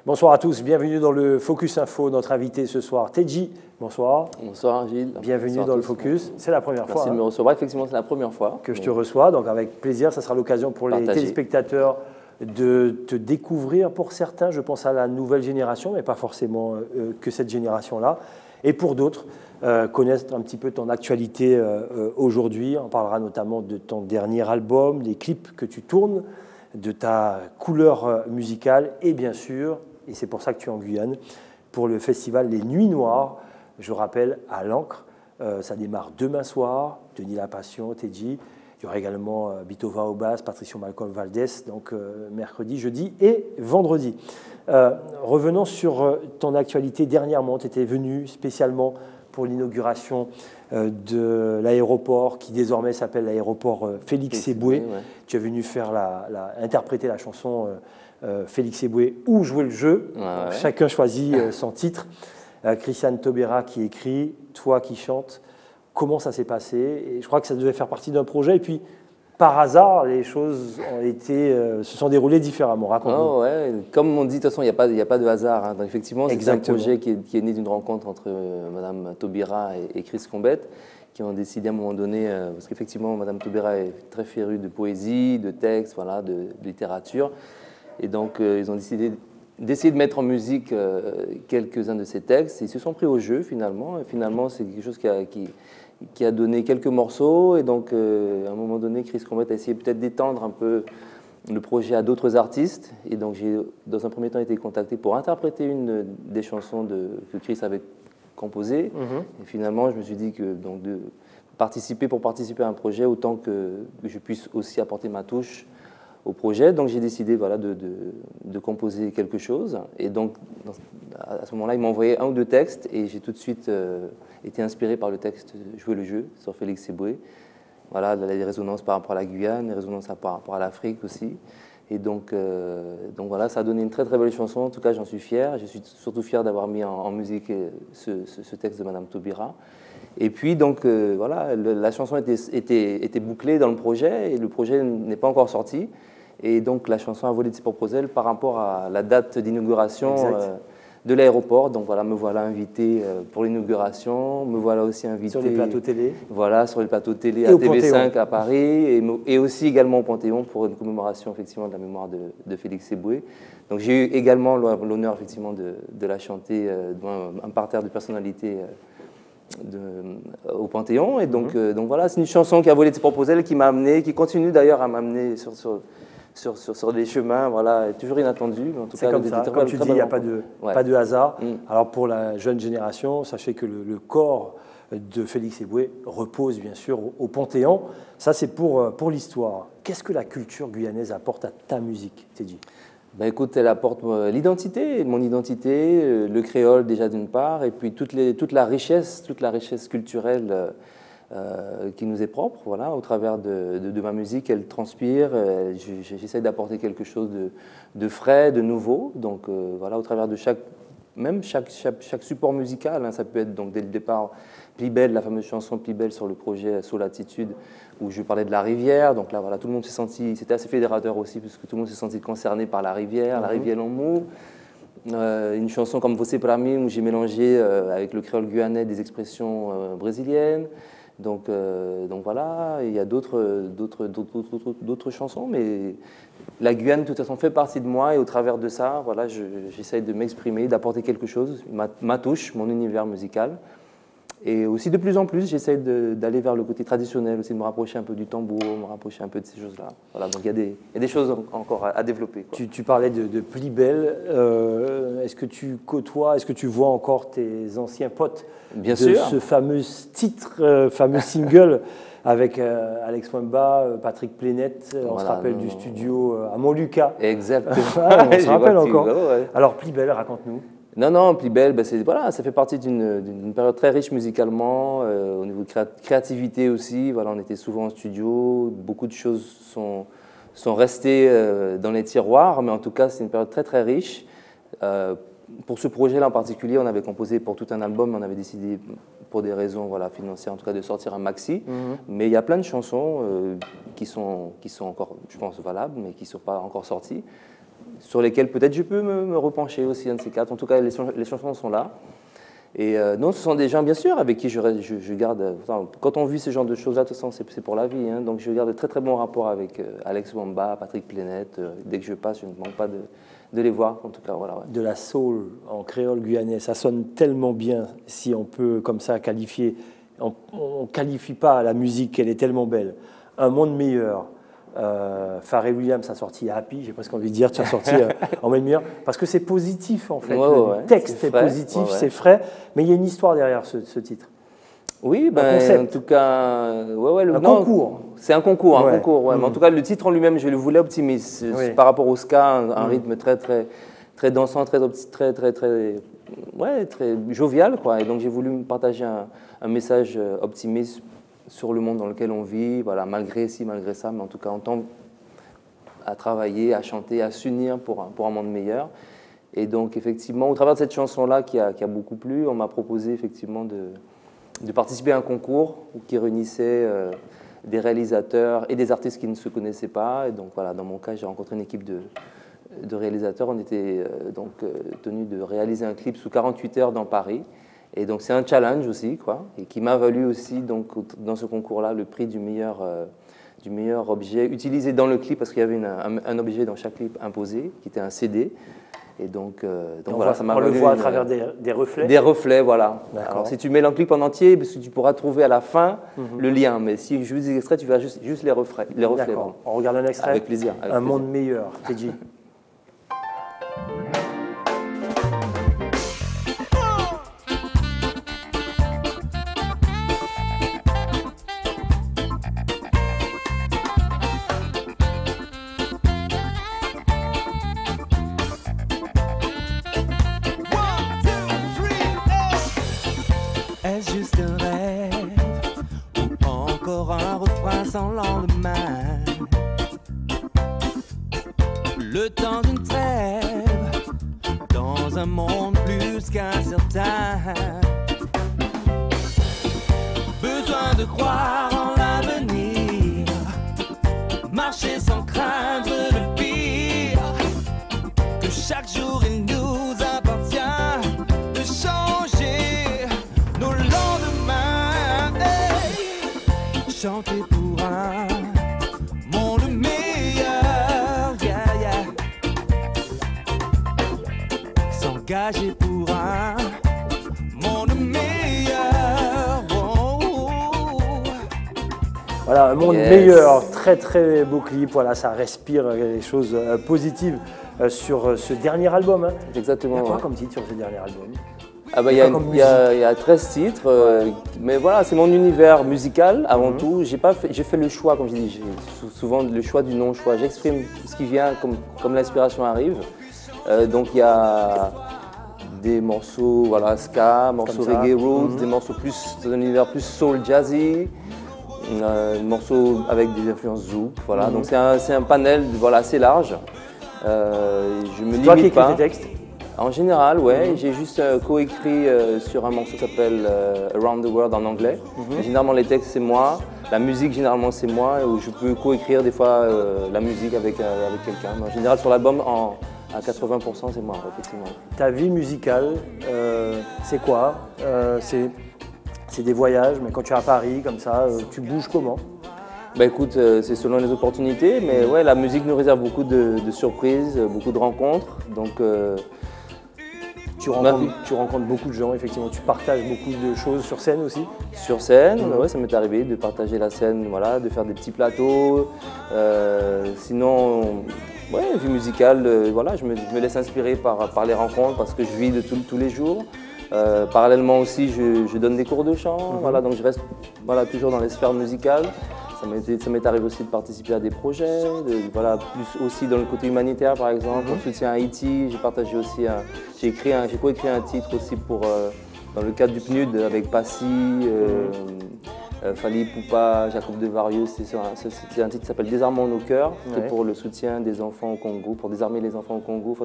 Bonsoir à tous, bienvenue dans le Focus Info. Notre invité ce soir, Tedji. Bonsoir. Bonsoir Gilles. Bienvenue Bonsoir dans le Focus. C'est la première fois. Merci de me recevoir. Effectivement, c'est la première fois que je te reçois, donc avec plaisir. Ça sera l'occasion pour les téléspectateurs de te découvrir. Pour certains, je pense à la nouvelle génération, mais pas forcément que cette génération-là. Et pour d'autres, connaître un petit peu ton actualité aujourd'hui. On parlera notamment de ton dernier album, des clips que tu tournes, de ta couleur musicale et bien sûr, et c'est pour ça que tu es en Guyane, pour le festival Les Nuits Noires, je rappelle, à l'Ancre. Ça démarre demain soir, Denis Lapassion, Tedji. Il y aura également Bitova Obas, Patricio Malcolm Valdés, donc mercredi, jeudi et vendredi. Revenons sur ton actualité. Dernièrement, tu étais venu spécialement pour l'inauguration de l'aéroport qui désormais s'appelle l'aéroport Félix Éboué. Ouais. Tu es venu faire interpréter la chanson Félix Éboué ou jouer le jeu. Ouais. Chacun choisit son titre. Christiane Taubira qui écrit, toi qui chantes. Comment ça s'est passé? Et je crois que ça devait faire partie d'un projet. Et puis, par hasard, les choses se sont déroulées différemment. Raconte-nous. Oh ouais. Comme on dit, de toute façon, il n'y a pas de hasard. Hein. Donc, effectivement, c'est un projet qui est né d'une rencontre entre Madame Taubira et Chris Combette, qui ont décidé à un moment donné, parce qu'effectivement, Madame Taubira est très férue de poésie, de texte, voilà, de littérature. Et donc, ils ont décidé d'essayer de mettre en musique quelques-uns de ces textes. Ils se sont pris au jeu, finalement. Et finalement, c'est quelque chose qui a donné quelques morceaux. Et donc, à un moment donné, Chris Combette a essayé peut-être d'étendre un peu le projet à d'autres artistes. Et donc, j'ai, dans un premier temps, été contacté pour interpréter une des chansons que Chris avait composées. Et finalement, je me suis dit que pour participer à un projet, autant que je puisse aussi apporter ma touche au projet. Donc, j'ai décidé de composer quelque chose. Et donc, à ce moment-là, ils m'ont envoyé un ou deux textes et j'ai tout de suite été inspiré par le texte « Jouer le jeu » sur Félix Éboué. Voilà, les résonances par rapport à la Guyane, les résonances par rapport à l'Afrique aussi. Et donc voilà, ça a donné une très très belle chanson. En tout cas, j'en suis fier. Je suis surtout fier d'avoir mis en musique ce texte de Madame Taubira. Et puis donc voilà, la chanson était bouclée dans le projet et le projet n'est pas encore sorti. Et donc la chanson a volé de ses propres ailes par rapport à la date d'inauguration de l'aéroport. Donc voilà, me voilà invité pour l'inauguration, me voilà aussi invité sur les plateaux télé. Voilà, sur les plateaux télé à TV5 à Paris et aussi également au Panthéon pour une commémoration effectivement de la mémoire de Félix Éboué. Donc j'ai eu également l'honneur effectivement de la chanter devant un parterre de personnalités au Panthéon. Et donc voilà, c'est une chanson qui a volé de ses propres ailes, qui continue d'ailleurs à m'amener sur des chemins, voilà, toujours inattendus. C'est comme ça, comme tu dis, il n'y a pas de hasard. Alors pour la jeune génération, sachez que le corps de Félix Éboué repose bien sûr au Panthéon. Ça c'est pour l'histoire. Qu'est-ce que la culture guyanaise apporte à ta musique, Tedji? Ben écoute, elle apporte l'identité, mon identité, le créole déjà d'une part, et puis toute la richesse culturelle qui nous est propre, voilà, au travers de ma musique, elle transpire. J'essaie d'apporter quelque chose de frais, de nouveau. Donc voilà, au travers de chaque support musical, hein, ça peut être donc dès le départ Pli Belle, la fameuse chanson Pli Belle sur le projet Sous Latitude, où je parlais de la rivière. Donc là, voilà, tout le monde s'est senti, c'était assez fédérateur aussi, parce que tout le monde s'est senti concerné par la rivière en mou. Une chanson comme Você Pra Mim, où j'ai mélangé avec le créole guyanais des expressions brésiliennes. Donc voilà, il y a d'autres chansons, mais la Guyane, de toute façon, fait partie de moi, et au travers de ça, voilà, j'essaye de m'exprimer, d'apporter quelque chose, ma touche, mon univers musical. Et aussi, de plus en plus, j'essaie d'aller vers le côté traditionnel, aussi de me rapprocher un peu du tambour, me rapprocher un peu de ces choses-là. Voilà, donc il y a des choses encore à développer, quoi. Tu parlais de Pli Belle. Est-ce que tu côtoies, est-ce que tu vois encore tes anciens potes Bien sûr. Ce fameux titre, fameux single avec Alex Mwemba, Patrick Plénette, on se rappelle du studio à Montlucas. Exactement. On se rappelle encore. Ouais. Alors Pli Belle, raconte-nous. Non, Pli Belle, ben voilà, ça fait partie d'une période très riche musicalement, au niveau de créativité aussi. Voilà, on était souvent en studio, beaucoup de choses sont restées dans les tiroirs, mais en tout cas, c'est une période très très riche. Pour ce projet-là en particulier, on avait composé pour tout un album, on avait décidé, pour des raisons financières en tout cas, de sortir un maxi. Mais il y a plein de chansons qui sont encore, je pense, valables, mais qui ne sont pas encore sorties. sur lesquels peut-être je peux me repencher aussi, un de ces quatre. En tout cas, les chansons sont là. Et non, ce sont des gens, bien sûr, avec qui je garde... quand on vit ce genre de choses-là, de toute façon, c'est pour la vie. Hein, donc, je garde de très, très bons rapports avec Alex Wamba, Patrick Plénette. Dès que je passe, je ne manque pas de les voir, en tout cas. Voilà, ouais. De la soul en créole guyanais, ça sonne tellement bien, si on peut comme ça qualifier. On ne qualifie pas la musique, elle est tellement belle. Un monde meilleur. Pharrell Williams a sorti Happy, j'ai presque envie de dire, tu as sorti En monde meilleur, parce que c'est positif en fait. Le texte est positif, c'est frais, mais il y a une histoire derrière ce titre. Oui, ben, en tout cas, un concours. C'est un concours, un concours. Ouais. Mais en tout cas, le titre en lui-même, je le voulais optimiste. Par rapport au ska, un rythme très, très, très dansant, très, très jovial, quoi. Et donc, j'ai voulu partager un message optimiste sur le monde dans lequel on vit, voilà, malgré ci, malgré ça, mais en tout cas, on tend à travailler, à chanter, à s'unir pour un monde meilleur. Et donc, effectivement, au travers de cette chanson-là qui a beaucoup plu, on m'a proposé effectivement de participer à un concours qui réunissait des réalisateurs et des artistes qui ne se connaissaient pas. Et donc, voilà, dans mon cas, j'ai rencontré une équipe de réalisateurs. On était donc tenus de réaliser un clip sous 48 heures dans Paris. Et donc, c'est un challenge aussi, quoi, et qui m'a valu aussi, donc, dans ce concours-là, le prix du meilleur objet utilisé dans le clip, parce qu'il y avait un objet dans chaque clip imposé, qui était un CD. Et donc voilà, ça m'a valu. On le voit à travers des reflets. Des reflets, voilà. Alors, si tu mets le clip en entier, parce que tu pourras trouver à la fin le lien. Mais si je veux des extraits, tu verras juste les reflets. D'accord. On regarde un extrait. Avec plaisir. Un monde meilleur, TJ. Est-ce juste un rêve ou encore un refrain sans lendemain? Le temps d'une trêve dans un monde plus qu'incertain. Besoin de croire en l'avenir, marcher sans craindre le pire, que chaque jour il nous appartient de changer nos lendemains, chanter pour un monde meilleur, s'engager pour un monde meilleur. Voilà, un monde meilleur, très très beau clip, voilà, ça respire des choses positives sur ce dernier album. Hein. Exactement. Il y a quoi comme titre sur ce dernier album? Ah bah, il y a 13 titres, mais voilà, c'est mon univers musical avant tout. J'ai fait le choix, comme je dis, souvent le choix du non-choix. J'exprime ce qui vient comme l'inspiration arrive. Donc il y a des morceaux ska, morceaux reggae roots, des morceaux plus dans un univers plus soul jazzy, morceaux avec des influences zouk. Voilà. Donc c'est un panel assez large. Je me limite pas. Tes textes? En général, ouais. J'ai juste coécrit sur un morceau qui s'appelle Around the World en anglais. Généralement, les textes, c'est moi. La musique, généralement, c'est moi. Où je peux coécrire des fois la musique avec quelqu'un. Mais en général, sur l'album, à 80%, c'est moi, effectivement. Ta vie musicale, c'est quoi? C'est des voyages, mais quand tu es à Paris, comme ça, tu bouges comment? Bah écoute, c'est selon les opportunités, mais ouais, la musique nous réserve beaucoup de surprises, beaucoup de rencontres. Donc, tu rencontres beaucoup de gens, effectivement. Tu partages beaucoup de choses sur scène aussi? Sur scène, ouais, ça m'est arrivé de partager la scène, voilà, de faire des petits plateaux. Sinon, ouais, vie musicale, voilà, je me laisse inspirer par les rencontres parce que je vis de tous les jours. Parallèlement aussi, je donne des cours de chant, voilà, donc je reste toujours dans les sphères musicales. Ça m'est arrivé aussi de participer à des projets, plus aussi dans le côté humanitaire par exemple, en soutien à Haïti. J'ai partagé aussi, j'ai coécrit un titre aussi dans le cadre du PNUD avec Passy, Fali Poupa, Jacob de Varieux. C'est un titre qui s'appelle Désarmons nos cœurs, c'est pour le soutien des enfants au Congo, pour désarmer les enfants au Congo.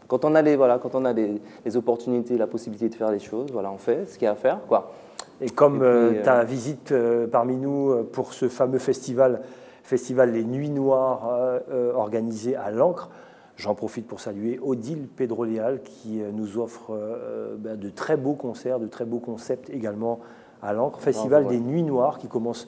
Quand on a les opportunités, la possibilité de faire les choses, voilà, on fait ce qu'il y a à faire, quoi. Et comme ta visite parmi nous pour ce fameux festival Les Nuits Noires organisé à l'Ancre, J'en profite pour saluer Odile Pedroléal qui nous offre de très beaux concerts, de très beaux concepts également à l'Ancre. Festival des Nuits Noires qui commence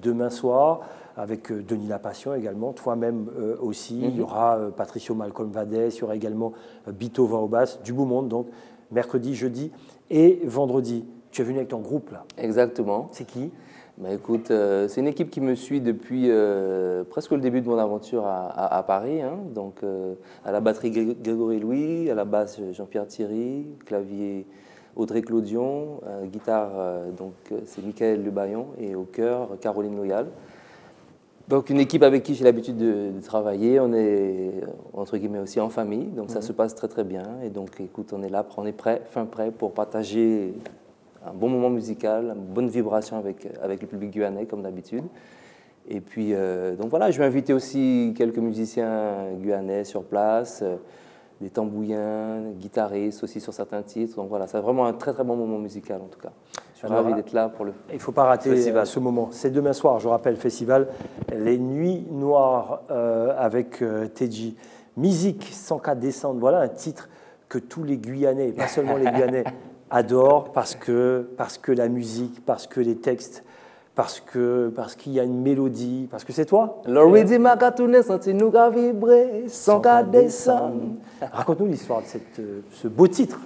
demain soir avec Denis Lapassion également, toi-même aussi. Il y aura Patricio Malcolm Valdés, il y aura également Bito Vaobas, du beau monde donc, mercredi, jeudi et vendredi. Tu es venu avec ton groupe là. Exactement. C'est qui ? Bah, écoute, c'est une équipe qui me suit depuis presque le début de mon aventure à Paris. Hein. Donc, à la batterie Grégory Louis, à la basse Jean-Pierre Thierry, clavier Audrey Clodion, guitare c'est Michael Lebaillon et au chœur Caroline Loyal. Donc une équipe avec qui j'ai l'habitude de travailler, on est entre guillemets aussi en famille, donc ça se passe très très bien. Et donc écoute, on est là, on est prêt pour partager un bon moment musical, une bonne vibration avec le public guyanais comme d'habitude. Et puis donc voilà, je vais inviter aussi quelques musiciens guyanais sur place, des tambouillens, guitaristes aussi sur certains titres. Donc voilà, c'est vraiment un très très bon moment musical en tout cas. Je suis ravi d'être là pour le festival. Il ne faut pas rater ce moment. C'est demain soir, je rappelle, festival Les Nuits Noires avec Tedji. Musique 104 décembre, voilà un titre que tous les Guyanais, et pas seulement les Guyanais, adorent parce que la musique, parce que les textes, parce qu'il y a une mélodie, parce que c'est toi. Raconte-nous l'histoire de ce beau titre.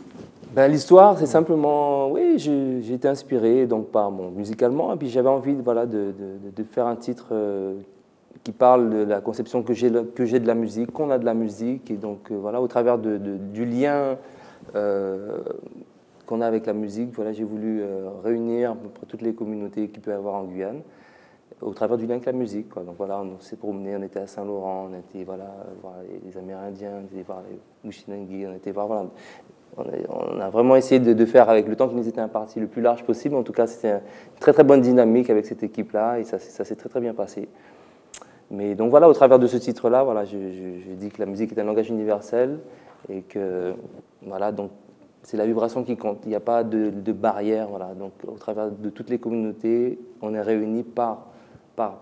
Ben, l'histoire, c'est simplement, oui, j'ai été inspiré donc musicalement, et puis j'avais envie de faire un titre qui parle de la conception que j'ai de la musique, qu'on a de la musique, et donc voilà, au travers du lien qu'on a avec la musique, voilà, j'ai voulu réunir à peu près toutes les communautés qu'il peut y avoir en Guyane, au travers du lien avec la musique, quoi. Donc voilà, on s'est promené, on était à Saint-Laurent, on était voir les Amérindiens, on était voir les Mushinangui, on était voir, voilà. On a vraiment essayé de faire avec le temps qui nous était imparti le plus large possible. En tout cas, c'était une très très bonne dynamique avec cette équipe-là et ça s'est très très bien passé. Mais donc voilà, au travers de ce titre-là, voilà, je dis que la musique est un langage universel et que voilà, donc c'est la vibration qui compte. Il n'y a pas de barrière, voilà. Donc au travers de toutes les communautés, on est réunis par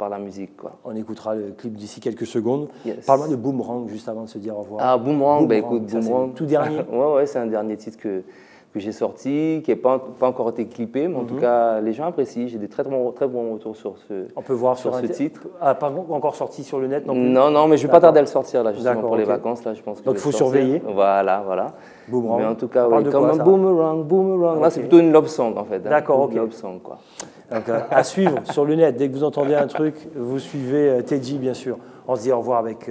la musique, quoi. On écoutera le clip d'ici quelques secondes. Yes. Parle-moi de Boomerang juste avant de se dire au revoir. Ah, Boomerang, bah, écoute, Boomerang. Tout dernier. ouais, c'est un dernier titre que j'ai sorti, qui n'a pas encore été clippé, mais en tout cas, les gens apprécient. J'ai des très bons retours sur ce titre. On peut voir sur ce titre. Ah, pas encore sorti sur le net non plus. Non, mais je ne vais pas tarder à le sortir là, justement pour les vacances. Là, je pense que donc il faut surveiller. Voilà. Boomerang. Mais en tout cas, comme un boomerang. Là, c'est plutôt une love song en fait. D'accord, ok. Une love song, quoi. Donc, à suivre sur le net. Dès que vous entendez un truc, vous suivez Tedji, bien sûr. On se dit au revoir avec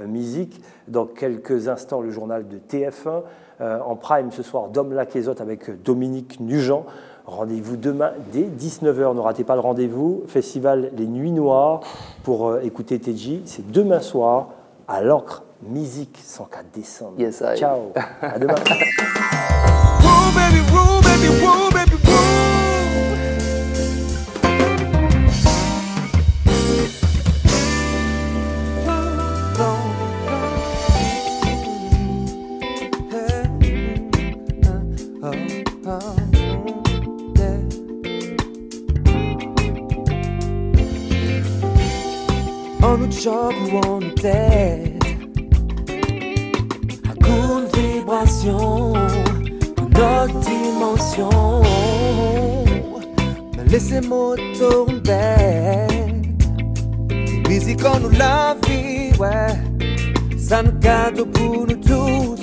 musique. Dans quelques instants, le journal de TF1. En prime ce soir, Dom Laquezotte avec Dominique Nugent. Rendez-vous demain dès 19h. Ne ratez pas le rendez-vous. Festival Les Nuits Noires pour écouter Tedji. C'est demain soir à l'Ancre. Musique 104 décembre. Yes, ciao. À demain. Woo, baby, woo, baby, woo, baby, woo. On nous choque ou on nous tête, à coup de vibration, notre dimension. Mais laissez-moi tourner. Musique en nous la vie, ouais. Ça nous cadeau pour nous toutes.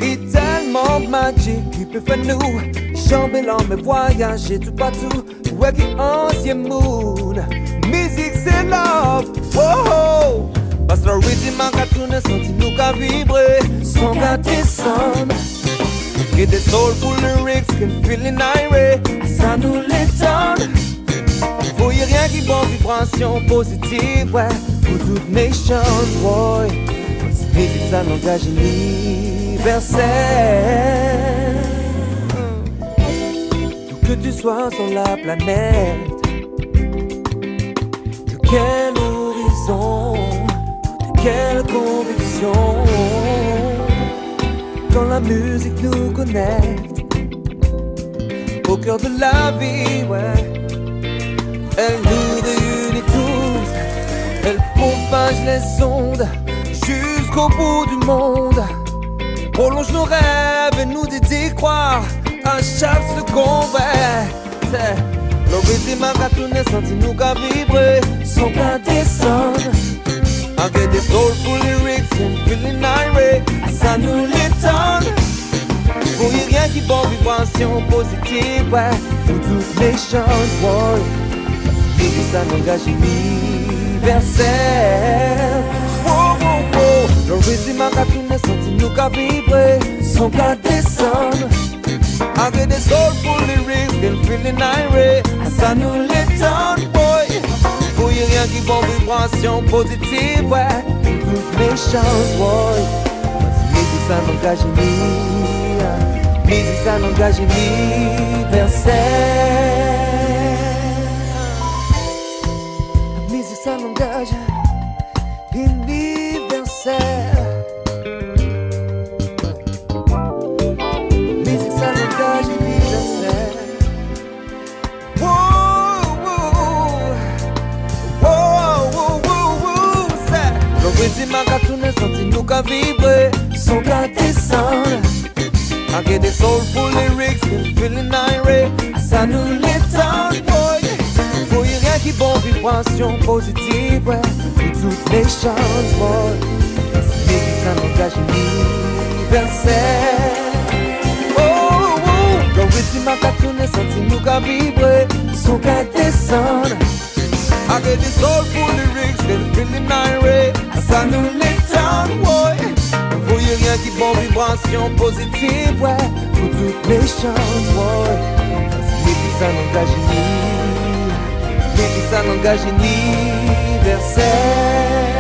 Et tellement magique qui peut faire nous chambellan, mais voyager tout partout. Ouais, qui ancien moon. Musique c'est love, oh oh. Parce que le rythme a tourné, senti nous qu'à vibrer. Son qu'à descendre. Get the soulful lyrics, can feel in irate. Ça nous l'étonne. Faut y rien qui bon vibration positive, ouais. Pour toute nation, boy. Musique c'est un langage universel. D'où que tu sois sur la planète, quel horizon, de quelle conviction, quand la musique nous connecte au cœur de la vie, ouais. Elle nous réunit tous, elle propage les ondes jusqu'au jusqu'au bout du monde. Prolonge nos rêves et nous d'y croire à chaque seconde. Le rythme a tourné, senti nous qu'à vibrer, son qu'à descendre. Avec des soulful lyrics and feeling irate, ça nous l'étonne. Pour y rien qui bon vibration positive, ouais, pour toutes les chances, ouais. Et ça n'engage universel. Oh, oh, oh. Le rythme a tourné, senti nous qu'à vibrer, son qu'à descendre. Avec des soulful lyrics and feeling irate, ça nous l'étonne, boy. Pour y rien qui bon vibration positive, ouais, toutes les chances, boy. Musique ça n'engage musique ça n'engage universel. Musique ça n'engage universel. Rythme a tourné, senti nous qu'à vibrer, son qu'à descendre. Avec des soulful lyrics and feeling irate, ça nous l'étonne, boy. Pour y rien qui bon vibration positive, ouais, pour toutes les chances, boy. Musique ça n'engage universel. Oh, oh, le rythme a tourné, senti nous qu'à vibrer, son qu'à descendre. Avec des soulful lyrics and feeling irate, ça nous l'étonne, boy. Pour y rien qui bon vibration positive, ouais, pour toutes les chances, boy. Musique ça n'engage universel.